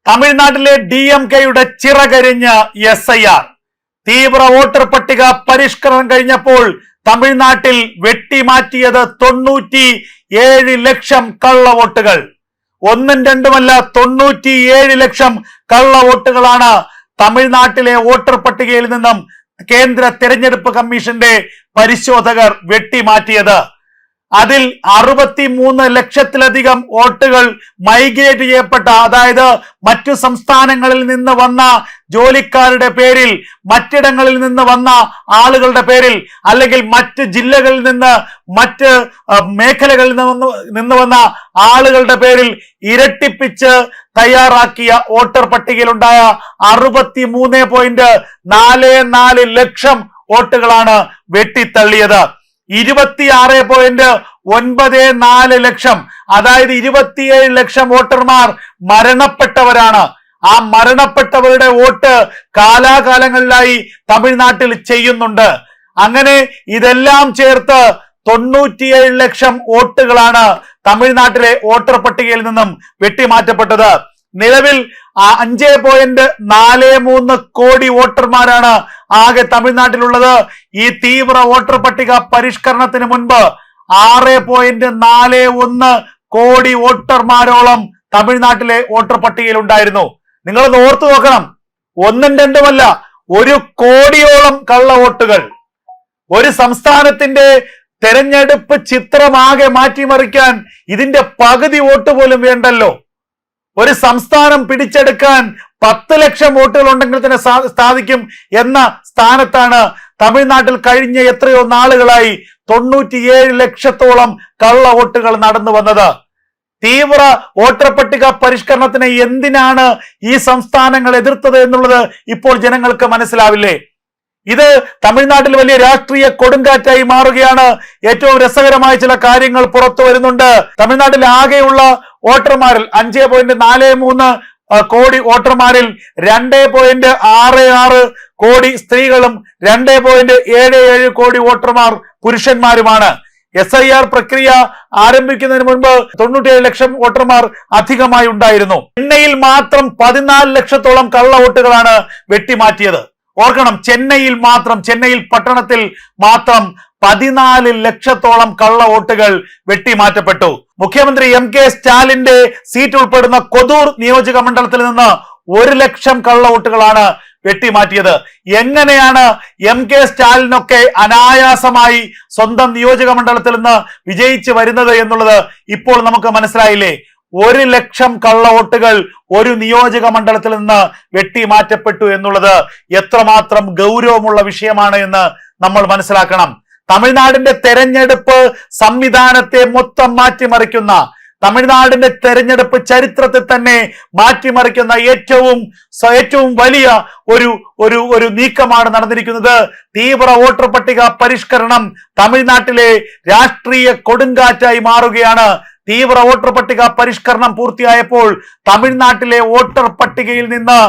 തമിഴ്നാട്ടിലെ DMK-യുടെ ചിറകരിഞ്ഞ് SIR. തീവ്ര voter പട്ടിക പരിഷ്കരണം കഴിഞ്ഞപ്പോൾ തമിഴ്നാട്ടിൽ വെട്ടിമാറ്റിയത് 97 ലക്ഷം കള്ളവോട്ടുകൾ. ഒന്നും രണ്ടുമല്ല, 97 ലക്ഷം കള്ളവോട്ടുകളാണ് തമിഴ്നാട്ടിലെ വോട്ടർ പട്ടികയിൽ നിന്നും കേന്ദ്ര തെരഞ്ഞെടുപ്പ് കമ്മീഷന്റെ പരിശോധകർ വെട്ടിമാറ്റിയത്. അതിൽ 63 ലക്ഷത്തിലധികം വോട്ടുകൾ മൈഗ്രേറ്റ് ചെയ്യപ്പെട്ട, അതായത് മറ്റു സംസ്ഥാനങ്ങളിൽ നിന്ന് വന്ന ജോലിക്കാരുടെ പേരിൽ, മറ്റിടങ്ങളിൽ നിന്ന് വന്ന ആളുകളുടെ പേരിൽ, അല്ലെങ്കിൽ മറ്റ് ജില്ലകളിൽ നിന്ന്, മറ്റ് മേഖലകളിൽ നിന്ന് വന്ന ആളുകളുടെ പേരിൽ ഇരട്ടിപ്പിച്ച് തയ്യാറാക്കിയ വോട്ടർ പട്ടികയിലുണ്ടായ 63.44 ലക്ഷം വോട്ടുകളാണ് വെട്ടിത്തള്ളിയത്. 26.94 ലക്ഷം, അതായത് 27 ലക്ഷം വോട്ടർമാർ മരണപ്പെട്ടവരാണ്. ആ മരണപ്പെട്ടവരുടെ വോട്ട് കാലാകാലങ്ങളിലായി തമിഴ്നാട്ടിൽ ചെയ്യുന്നുണ്ട്. അങ്ങനെ ഇതെല്ലാം ചേർത്ത് 97 ലക്ഷം വോട്ടുകളാണ് തമിഴ്നാട്ടിലെ വോട്ടർ പട്ടികയിൽ നിന്നും വെട്ടിമാറ്റപ്പെട്ടത്. നിലവിൽ 5.43 കോടി വോട്ടർമാരാണ് ആകെ തമിഴ്നാട്ടിലുള്ളത്. ഈ തീവ്ര വോട്ടർ പട്ടിക പരിഷ്കരണത്തിന് മുൻപ് 6.41 കോടി വോട്ടർമാരോളം തമിഴ്നാട്ടിലെ വോട്ടർ പട്ടികയിൽ ഉണ്ടായിരുന്നു. നിങ്ങളൊന്ന് ഓർത്തു നോക്കണം, ഒന്നും രണ്ടുമല്ല, 1 കോടിയോളം കള്ള വോട്ടുകൾ. ഒരു സംസ്ഥാനത്തിന്റെ തെരഞ്ഞെടുപ്പ് ചിത്രമാകെ മാറ്റിമറിക്കാൻ ഇതിന്റെ പകുതി വോട്ട് പോലും വേണ്ടല്ലോ. ഒരു സംസ്ഥാനം പിടിച്ചെടുക്കാൻ 10 ലക്ഷം വോട്ടുകൾ ഉണ്ടെങ്കിൽ തന്നെ സാധിക്കും എന്ന സ്ഥാനത്താണ് തമിഴ്നാട്ടിൽ കഴിഞ്ഞ എത്രയോ നാളുകളായി 97 ലക്ഷത്തോളം കള്ള വോട്ടുകൾ നടന്നു വന്നത്. തീവ്ര വോട്ടർ പട്ടിക പരിഷ്കരണത്തിനെ എന്തിനാണ് ഈ സംസ്ഥാനങ്ങൾ എതിർത്തത് എന്നുള്ളത് ഇപ്പോൾ ജനങ്ങൾക്ക് മനസ്സിലാവില്ലേ? ഇത് തമിഴ്നാട്ടിൽ വലിയ രാഷ്ട്രീയ കൊടുങ്കാറ്റായി മാറുകയാണ്. ഏറ്റവും രസകരമായ ചില കാര്യങ്ങൾ പുറത്തു വരുന്നുണ്ട്. തമിഴ്നാട്ടിൽ ആകെയുള്ള വോട്ടർമാരിൽ 5.43 കോടി വോട്ടർമാരിൽ 2.66 കോടി സ്ത്രീകളും 2.77 കോടി വോട്ടർമാർ പുരുഷന്മാരുമാണ്. SIR പ്രക്രിയ ആരംഭിക്കുന്നതിന് മുൻപ് 97 ലക്ഷം വോട്ടർമാർ അധികമായി ഉണ്ടായിരുന്നു. ചെന്നൈയിൽ മാത്രം 14 ലക്ഷത്തോളം കള്ള വോട്ടുകളാണ് വെട്ടിമാറ്റിയത്. ഓർക്കണം, ചെന്നൈയിൽ പട്ടണത്തിൽ മാത്രം 14 ലക്ഷത്തോളം കള്ള വോട്ടുകൾ വെട്ടിമാറ്റപ്പെട്ടു. മുഖ്യമന്ത്രി MK സ്റ്റാലിന്റെ സീറ്റ് ഉൾപ്പെടുന്ന കൊതൂർ നിയോജക മണ്ഡലത്തിൽ നിന്ന് 1 ലക്ഷം കള്ള വോട്ടുകളാണ് വെട്ടിമാറ്റിയത്. എങ്ങനെയാണ് MK സ്റ്റാലിനൊക്കെ അനായാസമായി സ്വന്തം നിയോജക മണ്ഡലത്തിൽ നിന്ന് വിജയിച്ചു വരുന്നത് എന്നുള്ളത് ഇപ്പോൾ നമുക്ക് മനസ്സിലായില്ലേ? 1 ലക്ഷം കള്ള വോട്ടുകൾ ഒരു നിയോജക മണ്ഡലത്തിൽ നിന്ന് വെട്ടിമാറ്റപ്പെട്ടു എന്നുള്ളത് എത്രമാത്രം ഗൗരവമുള്ള വിഷയമാണ് എന്ന് നമ്മൾ മനസ്സിലാക്കണം. തമിഴ്നാടിന്റെ തെരഞ്ഞെടുപ്പ് സംവിധാനത്തെ മൊത്തം മാറ്റിമറിക്കുന്ന, തമിഴ്നാടിന്റെ തെരഞ്ഞെടുപ്പ് ചരിത്രത്തിൽ തന്നെ മാറ്റിമറിക്കുന്ന ഏറ്റവും വലിയ ഒരു നീക്കമാണ് നടന്നിരിക്കുന്നത്. തീവ്ര വോട്ടർ പട്ടിക പരിഷ്കരണം തമിഴ്നാട്ടിലെ രാഷ്ട്രീയ കൊടുങ്കാറ്റായി മാറുകയാണ്. തീവ്ര വോട്ടർ പട്ടിക പരിഷ്കരണം പൂർത്തിയായപ്പോൾ തമിഴ്നാട്ടിലെ വോട്ടർ പട്ടികയിൽ നിന്ന്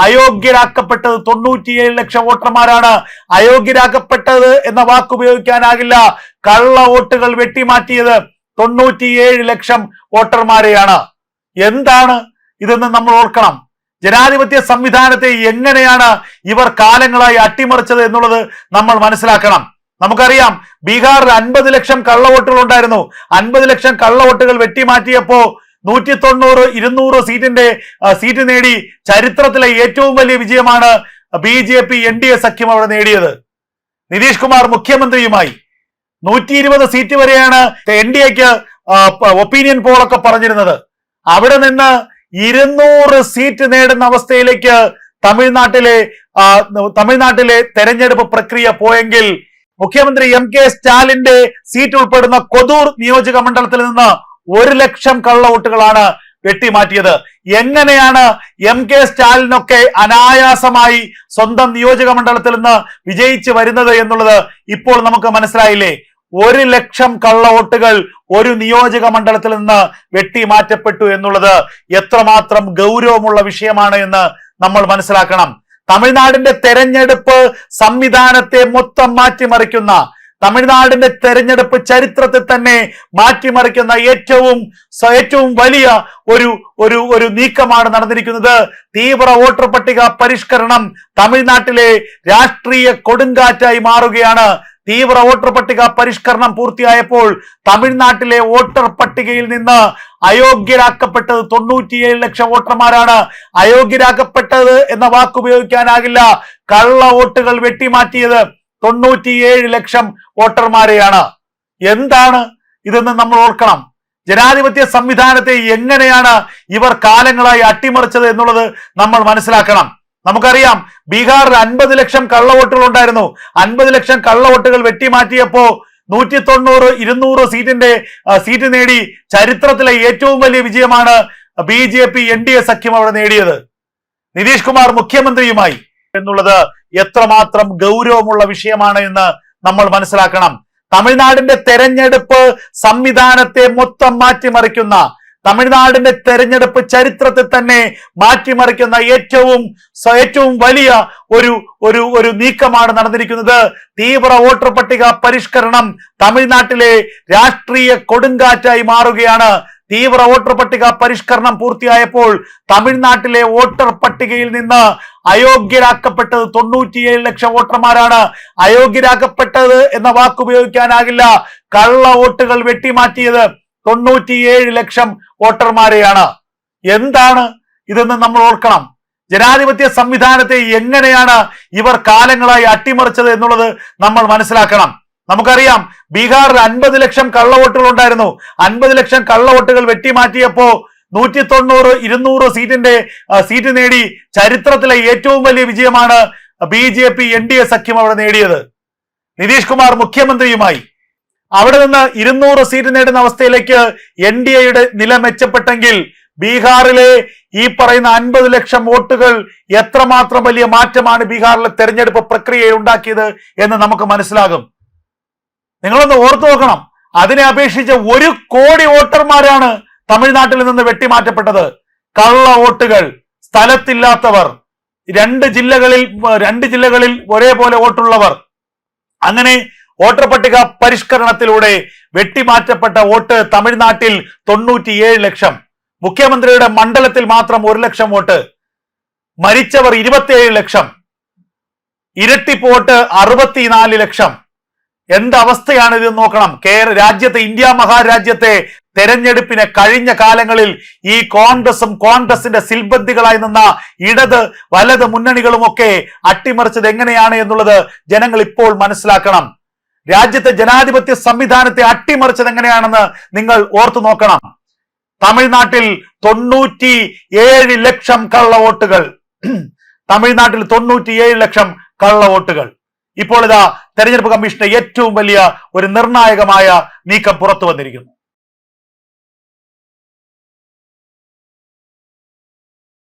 അയോഗ്യരാക്കപ്പെട്ടത് 97 ലക്ഷം വോട്ടർമാരാണ്. അയോഗ്യരാക്കപ്പെട്ടത് എന്ന വാക്ക് ഉപയോഗിക്കാനാകില്ല. കള്ള വോട്ടുകൾ വെട്ടിമാറ്റിയത് 97 ലക്ഷം വോട്ടർമാരെയാണ്. എന്താണ് ഇതെന്ന് നമ്മൾ ഓർക്കണം. ജനാധിപത്യ സംവിധാനത്തെ എങ്ങനെയാണ് ഇവർ കാലങ്ങളായി അട്ടിമറിച്ചത് എന്നുള്ളത് നമ്മൾ മനസ്സിലാക്കണം. നമുക്കറിയാം, ബീഹാറിൽ 50 ലക്ഷം കള്ളവോട്ടുകൾ ഉണ്ടായിരുന്നു. 50 ലക്ഷം കള്ളവോട്ടുകൾ വെട്ടിമാറ്റിയപ്പോ 190-200 സീറ്റ് നേടി ചരിത്രത്തിലെ ഏറ്റവും വലിയ വിജയമാണ് BJP NDA സഖ്യം അവിടെ നേടിയത്. നിതീഷ് കുമാർ മുഖ്യമന്ത്രിയുമായി 120 സീറ്റ് വരെയാണ് NDAക്ക് ഒപ്പീനിയൻ പോളൊക്കെ പറഞ്ഞിരുന്നത്. അവിടെ നിന്ന് 200 സീറ്റ് നേടുന്ന അവസ്ഥയിലേക്ക് തമിഴ്നാട്ടിലെ തെരഞ്ഞെടുപ്പ് പ്രക്രിയ പോയെങ്കിൽ മുഖ്യമന്ത്രി MK സ്റ്റാലിന്റെ സീറ്റ് ഉൾപ്പെടുന്ന കൊതൂർ നിയോജക മണ്ഡലത്തിൽ നിന്ന് 1 ലക്ഷം കള്ളവോട്ടുകളാണ് വെട്ടിമാറ്റിയത്. എങ്ങനെയാണ് MK സ്റ്റാലിനൊക്കെ അനായാസമായി സ്വന്തം നിയോജക മണ്ഡലത്തിൽ നിന്ന് വിജയിച്ചു വരുന്നത് എന്നുള്ളത് ഇപ്പോൾ നമുക്ക് മനസ്സിലായില്ലേ? 1 ലക്ഷം കള്ളവോട്ടുകൾ ഒരു നിയോജക മണ്ഡലത്തിൽ നിന്ന് വെട്ടിമാറ്റപ്പെട്ടു എന്നുള്ളത് എത്രമാത്രം ഗൗരവമുള്ള വിഷയമാണ് എന്ന് നമ്മൾ മനസ്സിലാക്കണം. തമിഴ്നാടിന്റെ തെരഞ്ഞെടുപ്പ് സംവിധാനത്തെ മൊത്തം മാറ്റിമറിക്കുന്ന, തമിഴ്നാടിന്റെ തെരഞ്ഞെടുപ്പ് ചരിത്രത്തിൽ തന്നെ മാറ്റിമറിക്കുന്ന ഏറ്റവും വലിയ ഒരു നീക്കമാണ് നടന്നിരിക്കുന്നത്. തീവ്ര വോട്ടർ പട്ടിക പരിഷ്കരണം തമിഴ്നാട്ടിലെ രാഷ്ട്രീയ കൊടുങ്കാറ്റായി മാറുകയാണ്. തീവ്ര വോട്ടർ പട്ടിക പരിഷ്കരണം പൂർത്തിയായപ്പോൾ തമിഴ്നാട്ടിലെ വോട്ടർ പട്ടികയിൽ നിന്ന് അയോഗ്യരാക്കപ്പെട്ടത് 97 ലക്ഷം വോട്ടർമാരാണ്. അയോഗ്യരാക്കപ്പെട്ടത് എന്ന വാക്ക് ഉപയോഗിക്കാനാകില്ല. കള്ള വോട്ടുകൾ വെട്ടിമാറ്റിയത് 97 ലക്ഷം വോട്ടർമാരെയാണ്. എന്താണ് ഇതെന്ന് നമ്മൾ ഓർക്കണം. ജനാധിപത്യ സംവിധാനത്തെ എങ്ങനെയാണ് ഇവർ കാലങ്ങളായി അട്ടിമറിച്ചത് എന്നുള്ളത് നമ്മൾ മനസ്സിലാക്കണം. നമുക്കറിയാം, ബീഹാറിൽ 50 ലക്ഷം കള്ളവോട്ടുകൾ ഉണ്ടായിരുന്നു. 50 ലക്ഷം കള്ളവോട്ടുകൾ വെട്ടിമാറ്റിയപ്പോ 190-200 സീറ്റ് നേടി ചരിത്രത്തിലെ ഏറ്റവും വലിയ വിജയമാണ് BJP NDA സഖ്യം അവിടെ നേടിയത്. നിതീഷ് കുമാർ മുഖ്യമന്ത്രിയുമായി എന്നുള്ളത് എത്രമാത്രം ഗൗരവമുള്ള വിഷയമാണ് എന്ന് നമ്മൾ മനസ്സിലാക്കണം. തമിഴ്നാടിന്റെ തെരഞ്ഞെടുപ്പ് സംവിധാനത്തെ മൊത്തം മാറ്റിമറിക്കുന്ന, തമിഴ്നാടിന്റെ തെരഞ്ഞെടുപ്പ് ചരിത്രത്തിൽ തന്നെ മാറ്റിമറിക്കുന്ന ഏറ്റവും വലിയ ഒരു നീക്കമാണ് നടന്നിരിക്കുന്നത്. തീവ്ര വോട്ടർ പട്ടിക പരിഷ്കരണം തമിഴ്നാട്ടിലെ രാഷ്ട്രീയ കൊടുങ്കാറ്റായി മാറുകയാണ്. തീവ്ര വോട്ടർ പട്ടിക പരിഷ്കരണം പൂർത്തിയായപ്പോൾ തമിഴ്നാട്ടിലെ വോട്ടർ പട്ടികയിൽ നിന്ന് അയോഗ്യരാക്കപ്പെട്ടത് 97 ലക്ഷം വോട്ടർമാരാണ്. അയോഗ്യരാക്കപ്പെട്ടത് എന്ന വാക്ക് ഉപയോഗിക്കാനാകില്ല. കള്ള വോട്ടുകൾ വെട്ടിമാറ്റിയത് 97 ലക്ഷം വോട്ടർമാരെയാണ്. എന്താണ് ഇതെന്ന് നമ്മൾ ഓർക്കണം. ജനാധിപത്യ സംവിധാനത്തെ എങ്ങനെയാണ് ഇവർ കാലങ്ങളായി അട്ടിമറിച്ചത് എന്നുള്ളത് നമ്മൾ മനസ്സിലാക്കണം. നമുക്കറിയാം, ബീഹാറിൽ 50 ലക്ഷം കള്ളവോട്ടുകൾ ഉണ്ടായിരുന്നു. 50 ലക്ഷം കള്ളവോട്ടുകൾ വെട്ടിമാറ്റിയപ്പോ 190-200 സീറ്റ് നേടി ചരിത്രത്തിലെ ഏറ്റവും വലിയ വിജയമാണ് BJP NDA സഖ്യം അവിടെ നേടിയത്. നിതീഷ് കുമാർ മുഖ്യമന്ത്രിയുമായി അവിടെ നിന്ന് 200 സീറ്റ് നേടുന്ന അവസ്ഥയിലേക്ക് NDAയുടെ നില മെച്ചപ്പെട്ടെങ്കിൽ ബീഹാറിലെ ഈ പറയുന്ന 50 ലക്ഷം വോട്ടുകൾ എത്രമാത്രം വലിയ മാറ്റമാണ് ബീഹാറിലെ തെരഞ്ഞെടുപ്പ് പ്രക്രിയയിൽ ഉണ്ടാക്കിയത് എന്ന് നമുക്ക് മനസ്സിലാകും. നിങ്ങളൊന്ന് ഓർത്തു നോക്കണം. അതിനെ അപേക്ഷിച്ച് 1 കോടി വോട്ടർമാരാണ് തമിഴ്നാട്ടിൽ നിന്ന് വെട്ടിമാറ്റപ്പെട്ടത്. കള്ള വോട്ടുകൾ, സ്ഥലത്തില്ലാത്തവർ, 2 ജില്ലകളിൽ ഒരേപോലെ വോട്ടുള്ളവർ, അങ്ങനെ വോട്ടർ പട്ടിക പരിഷ്കരണത്തിലൂടെ വെട്ടിമാറ്റപ്പെട്ട വോട്ട് തമിഴ്നാട്ടിൽ 97 ലക്ഷം. മുഖ്യമന്ത്രിയുടെ മണ്ഡലത്തിൽ മാത്രം 1 ലക്ഷം വോട്ട്. മരിച്ചവർ 27 ലക്ഷം. ഇരട്ടിപ്പ് വോട്ട് 64 ലക്ഷം. എന്തവസ്ഥയാണ് ഇത് നോക്കണം. രാജ്യത്തെ, ഇന്ത്യ മഹാരാജ്യത്തെ തെരഞ്ഞെടുപ്പിനെ കഴിഞ്ഞ കാലങ്ങളിൽ ഈ കോൺഗ്രസിന്റെ സിൽബന്ധികളായി നിന്ന ഇടത് വലത് മുന്നണികളുമൊക്കെ അട്ടിമറിച്ചത് എങ്ങനെയാണ് എന്നുള്ളത് ജനങ്ങൾ ഇപ്പോൾ മനസ്സിലാക്കണം. രാജ്യത്തെ ജനാധിപത്യ സംവിധാനത്തെ അട്ടിമറിച്ചത് എങ്ങനെയാണെന്ന് നിങ്ങൾ ഓർത്തു നോക്കണം. തമിഴ്നാട്ടിൽ 97 ലക്ഷം കള്ളവോട്ടുകൾ. തമിഴ്നാട്ടിൽ 97 ലക്ഷം കള്ളവോട്ടുകൾ. ഇപ്പോൾ ഇതാ തെരഞ്ഞെടുപ്പ് കമ്മീഷന്റെ ഏറ്റവും വലിയ ഒരു നിർണായകമായ നീക്കം പുറത്തു വന്നിരിക്കുന്നു.